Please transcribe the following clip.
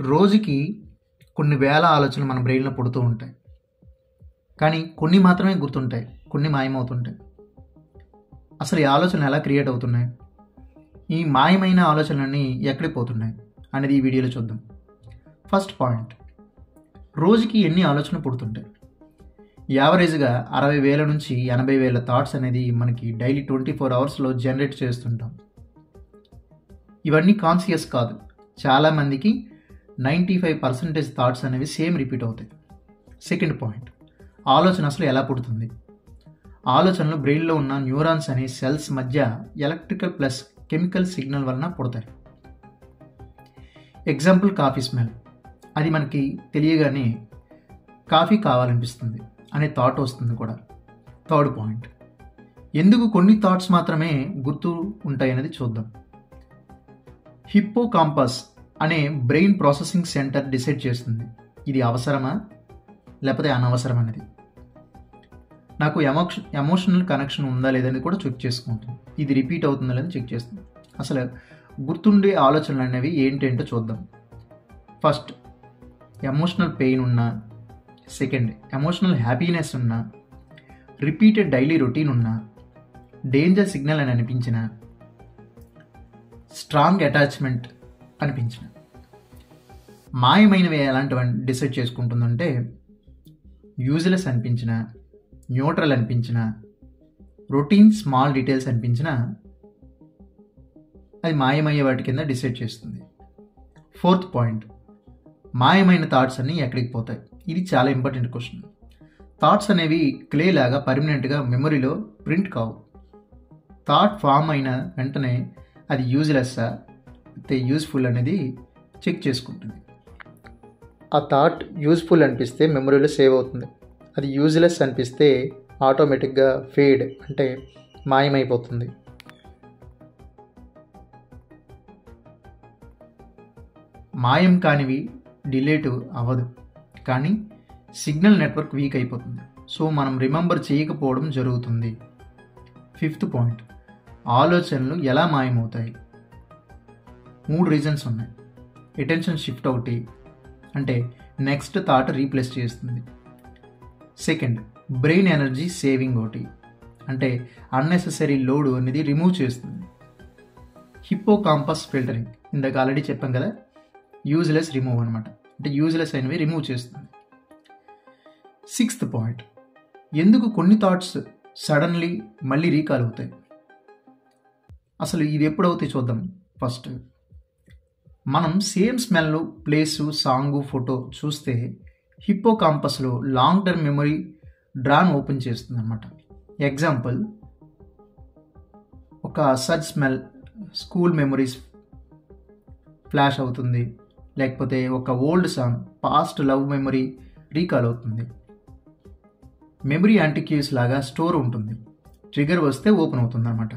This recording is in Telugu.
రోజుకి కొన్ని వేల ఆలోచనలు మన బ్రెయిన్లో పుడుతూ ఉంటాయి. కానీ కొన్ని మాత్రమే గుర్తుంటాయి, కొన్ని మాయమవుతుంటాయి. అసలు ఈ ఆలోచనలు ఎలా క్రియేట్ అవుతున్నాయి, ఈ మాయమైన ఆలోచనలన్నీ ఎక్కడికి పోతున్నాయి అనేది ఈ వీడియోలో చూద్దాం. ఫస్ట్ పాయింట్, రోజుకి ఎన్ని ఆలోచనలు పుడుతుంటాయి? యావరేజ్గా 60,000 నుంచి 80,000 థాట్స్ అనేది మనకి డైలీ 24 అవర్స్లో జనరేట్ చేస్తుంటాం. ఇవన్నీ కాన్షియస్ కాదు. చాలామందికి 95% థాట్స్ అనేవి సేమ్ రిపీట్ అవుతాయి. సెకండ్ పాయింట్, ఆలోచన అసలు ఎలా పుడుతుంది? ఆలోచనలు బ్రెయిన్లో ఉన్న న్యూరాన్స్ అనే సెల్స్ మధ్య ఎలక్ట్రికల్ ప్లస్ కెమికల్ సిగ్నల్ వలన పుడతాయి. Example, coffee smell. అది మనకి తెలియగానే కాఫీ కావాలనిపిస్తుంది అనే థాట్ వస్తుంది కూడా. థర్డ్ పాయింట్, ఎందుకు కొన్ని థాట్స్ మాత్రమే గుర్తు ఉంటాయి అనేది చూద్దాం. హిప్పోకాంపస్ అనే బ్రెయిన్ ప్రాసెసింగ్ సెంటర్ డిసైడ్ చేస్తుంది ఇది అవసరమా లేకపోతే అనవసరం అనేది. నాకు ఎమోషనల్ కనెక్షన్ ఉందా లేదని కూడా చెక్ చేసుకుంటుంది. ఇది రిపీట్ అవుతుందా లేదని చెక్ చేస్తుంది. అసలు గుర్తుండే ఆలోచనలు అనేవి ఏంటంటో చూద్దాం. ఫస్ట్, ఎమోషనల్ పెయిన్ ఉన్నా, సెకండ్ ఎమోషనల్ హ్యాపీనెస్ ఉన్నా, రిపీటెడ్ డైలీ రొటీన్ ఉన్నా, డేంజర్ సిగ్నల్ అని అనిపించిన, స్ట్రాంగ్ అటాచ్మెంట్ అనిపించిన. మాయమైనవి ఎలాంటివి డిసైడ్ చేసుకుంటుందంటే, యూజ్లెస్ అనిపించిన, న్యూట్రల్ అనిపించిన, రొటీన్ స్మాల్ డీటెయిల్స్ అనిపించిన అది మాయమయ్యే వాటి కింద డిసైడ్ చేస్తుంది. ఫోర్త్ పాయింట్, మాయమైన థాట్స్ అన్నీ ఎక్కడికి పోతాయి? ఇది చాలా ఇంపార్టెంట్ క్వశ్చన్. థాట్స్ అనేవి క్లే లాగా పర్మనెంట్గా మెమొరీలో ప్రింట్ కావు. థాట్ ఫామ్ అయిన వెంటనే అది యూజ్లెస్సా అయితే యూజ్ఫుల్ అనేది చెక్ చేసుకుంటుంది. ఆ థాట్ యూజ్ఫుల్ అనిపిస్తే మెమొరీలో సేవ్ అవుతుంది. అది యూజ్లెస్ అనిపిస్తే ఆటోమేటిక్గా ఫేడ్ అంటే మాయమైపోతుంది. మాయం కానివి డిలీట్ అవ్వదు, కానీ సిగ్నల్ నెట్వర్క్ వీక్ అయిపోతుంది. సో మనం రిమెంబర్ చేయకపోవడం జరుగుతుంది. ఫిఫ్త్ పాయింట్, ఆలోచనలు ఎలా మాయమవుతాయి? 3 రీజన్స్ ఉన్నాయి. అటెన్షన్ షిఫ్ట్ ఒకటి, అంటే నెక్స్ట్ థాట్ రీప్లేస్ చేస్తుంది. సెకండ్, బ్రెయిన్ ఎనర్జీ సేవింగ్ ఒకటి, అంటే అన్నెసెసరీ లోడ్ అనేది రిమూవ్ చేస్తుంది. హిప్పోకాంపస్ ఫిల్టరింగ్, ఇందాక ఆల్రెడీ చెప్పాం కదా, యూజ్లెస్ రిమూవ్ అనమాట, అంటే యూజ్లెస్ అయినవి రిమూవ్ చేస్తుంది. సిక్స్త్ పాయింట్, ఎందుకు కొన్ని థాట్స్ సడన్లీ మళ్ళీ రీకాల్ అవుతాయి? అసలు ఇది ఎప్పుడు అవుతాయి చూద్దాం. ఫస్ట్, మనం same smell, place, song, photo చూస్తే హిప్పోకాంపస్లో long term memory drawer open చేస్తుంది అన్నమాట. ఎగ్జాంపుల్, ఒక such smell school memories flash అవుతుంది, లేకపోతే ఒక old song past love memory recall అవుతుంది. మెమరీ యాంటిక్యూస్ లాగా స్టోర్ ఉంటుంది, ట్రిగర్ వస్తే ఓపెన్ అవుతుంది అన్నమాట.